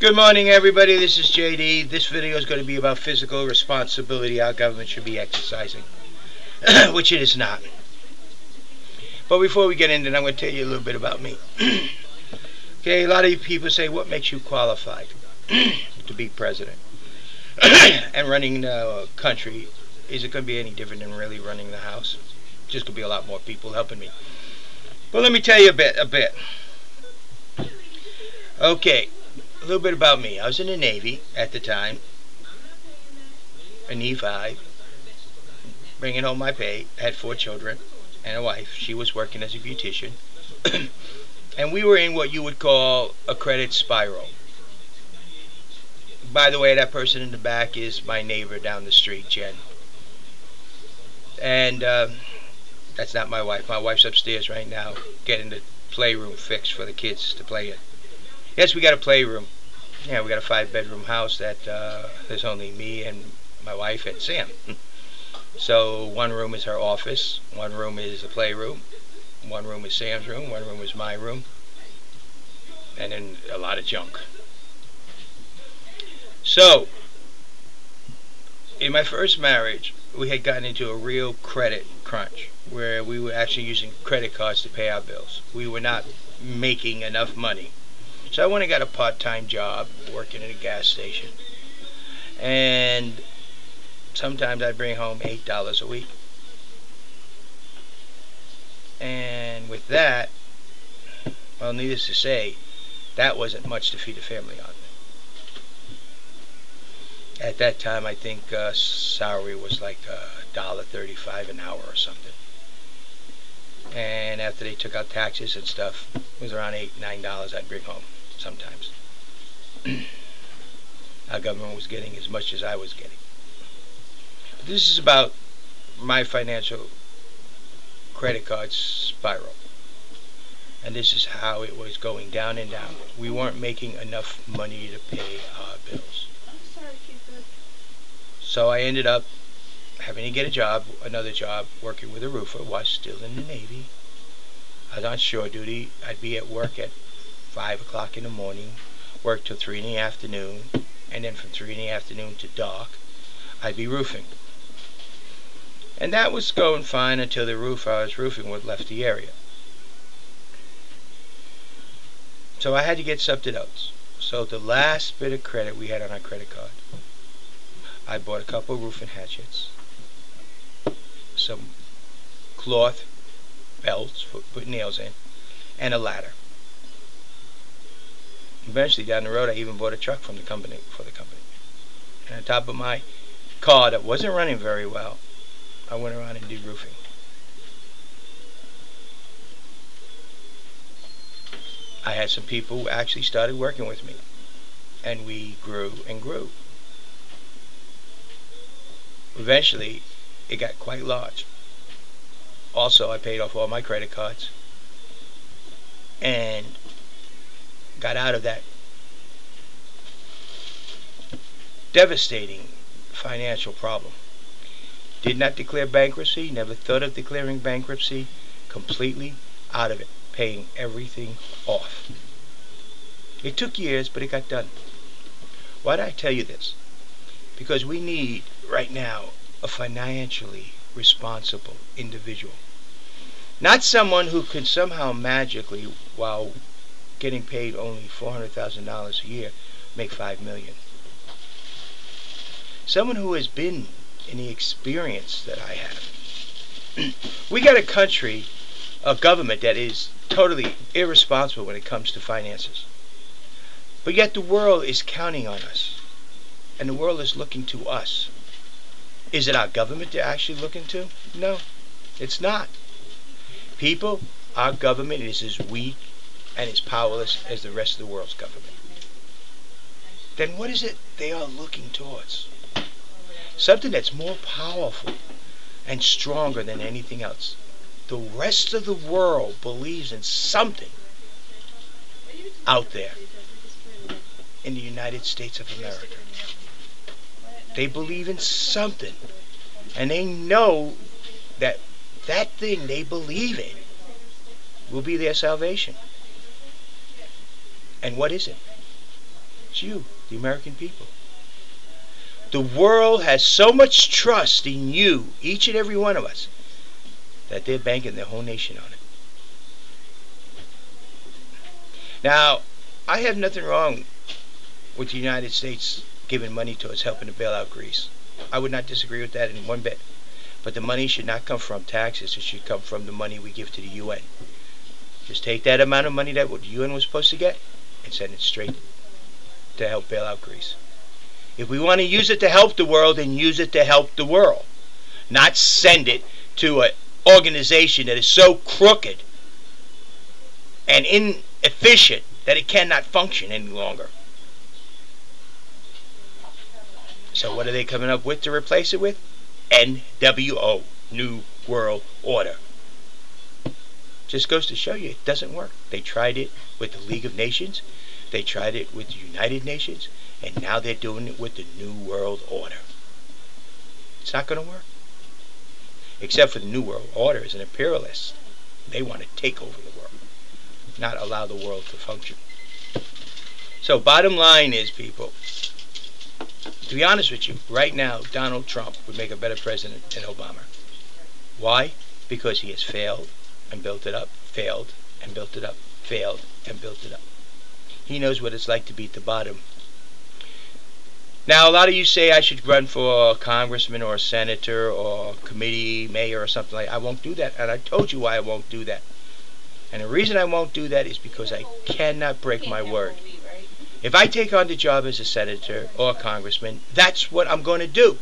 Good morning, everybody. This is JD. This video is going to be about fiscal responsibility our government should be exercising, which it is not. But before we get into it, I'm going to tell you a little bit about me. Okay, a lot of you people say, what makes you qualified to be president? And running the country, is it going to be any different than really running the House? Just going to be a lot more people helping me. But let me tell you a bit. Okay. A little bit about me. I was in the Navy at the time, an E5, bringing home my pay. Had 4 children and a wife. She was working as a beautician. And we were in what you would call a credit spiral. By the way, that person in the back is my neighbor down the street, Jen. And that's not my wife. My wife's upstairs right now getting the playroom fixed for the kids to play in. Yes, we got a playroom. Yeah, we got a 5-bedroom house that there's only me and my wife and Sam. So one room is her office, one room is a playroom, one room is Sam's room, one room is my room, and then a lot of junk. So, in my first marriage, we had gotten into a real credit crunch where we were actually using credit cards to pay our bills. We were not making enough money. So I went and got a part-time job working at a gas station. And sometimes I'd bring home $8 a week. And with that, well, needless to say, that wasn't much to feed a family on. At that time, I think salary was like $1.35 an hour or something. And after they took out taxes and stuff, it was around $8, $9 I'd bring home. Sometimes. Our government was getting as much as I was getting. But this is about my financial credit card spiral. And this is how it was going down and down. We weren't making enough money to pay our bills. So I ended up having to get a job, another job, working with a roofer. Was still in the Navy. I was on shore duty. I'd be at work at 5 o'clock in the morning, work till 3 in the afternoon, and then from 3 in the afternoon to dark, I'd be roofing. And that was going fine until the roof I was roofing with left the area. So I had to get something else. So the last bit of credit we had on our credit card, I bought a couple roofing hatchets, some cloth belts for putting nails in, and a ladder. Eventually, down the road, I even bought a truck from the company for the company. And on top of my car that wasn't running very well, I went around and did roofing. I had some people who actually started working with me, and we grew and grew. Eventually, it got quite large. Also, I paid off all my credit cards and got out of that devastating financial problem. Did not declare bankruptcy, never thought of declaring bankruptcy, completely out of it, paying everything off. It took years, but it got done. Why did I tell you this? Because we need, right now, a financially responsible individual. Not someone who can somehow magically, while getting paid only $400,000 a year, make $5 million. Someone who has been in the experience that I have. We got a country, a government that is totally irresponsible when it comes to finances. But yet the world is counting on us. And the world is looking to us. Is it our government they're actually looking to? No, it's not. People, our government is as weak and as powerless as the rest of the world's government. Then what is it they are looking towards? Something that's more powerful and stronger than anything else. The rest of the world believes in something out there in the United States of America. They believe in something, and they know that that thing they believe in will be their salvation. And what is it? It's you, the American people. The world has so much trust in you, each and every one of us, that they're banking their whole nation on it. Now, I have nothing wrong with the United States giving money towards helping to bail out Greece. I would not disagree with that in one bit. But the money should not come from taxes. It should come from the money we give to the UN. Just take that amount of money that the UN was supposed to get and send it straight to help bail out Greece. If we want to use it to help the world, then use it to help the world. Not send it to an organization that is so crooked and inefficient that it cannot function any longer. So what are they coming up with to replace it with? NWO, New World Order. Just goes to show you it doesn't work. They tried it with the League of Nations. They tried it with the United Nations. And now they're doing it with the New World Order. It's not going to work. Except for the New World Order is an imperialist. They want to take over the world, not allow the world to function. So bottom line is, people, to be honest with you, right now, Donald Trump would make a better president than Obama. Why? Because he has failed and built it up, failed and built it up, failed and built it up. He knows what it's like to be at the bottom. Now, a lot of you say I should run for a congressman or a senator or a committee mayor or something like that. I won't do that, and I told you why I won't do that. And the reason I won't do that is because I cannot break my word. If I take on the job as a senator or a congressman, that's what I'm going to do.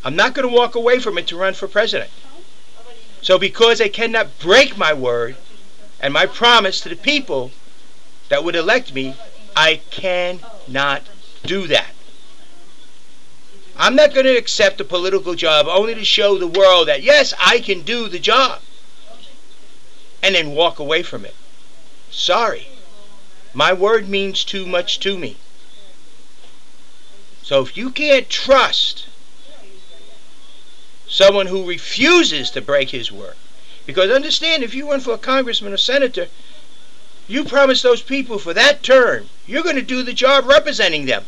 I'm not going to walk away from it to run for president. So because I cannot break my word and my promise to the people that would elect me, I cannot do that. I'm not going to accept a political job only to show the world that, yes, I can do the job, and then walk away from it. Sorry. My word means too much to me. So if you can't trust someone who refuses to break his word, because understand, if you run for a congressman or senator, you promise those people for that term, you're going to do the job representing them.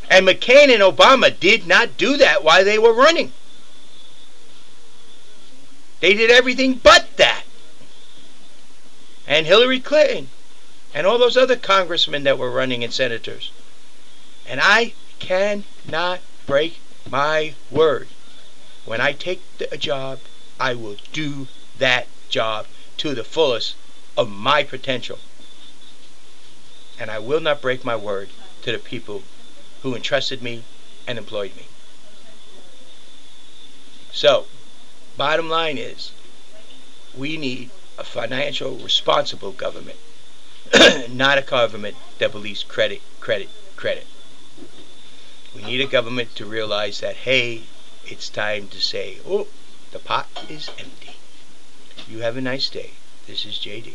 And McCain and Obama did not do that while they were running. They did everything but that. And Hillary Clinton and all those other congressmen that were running and senators. And I cannot break my word. When I take a job, I will do that job to the fullest of my potential. And I will not break my word to the people who entrusted me and employed me. So, bottom line is, we need a financial responsible government, not a government that believes credit, credit, credit. We need a government to realize that, hey, it's time to say, oh, the pot is empty. You have a nice day. This is JD.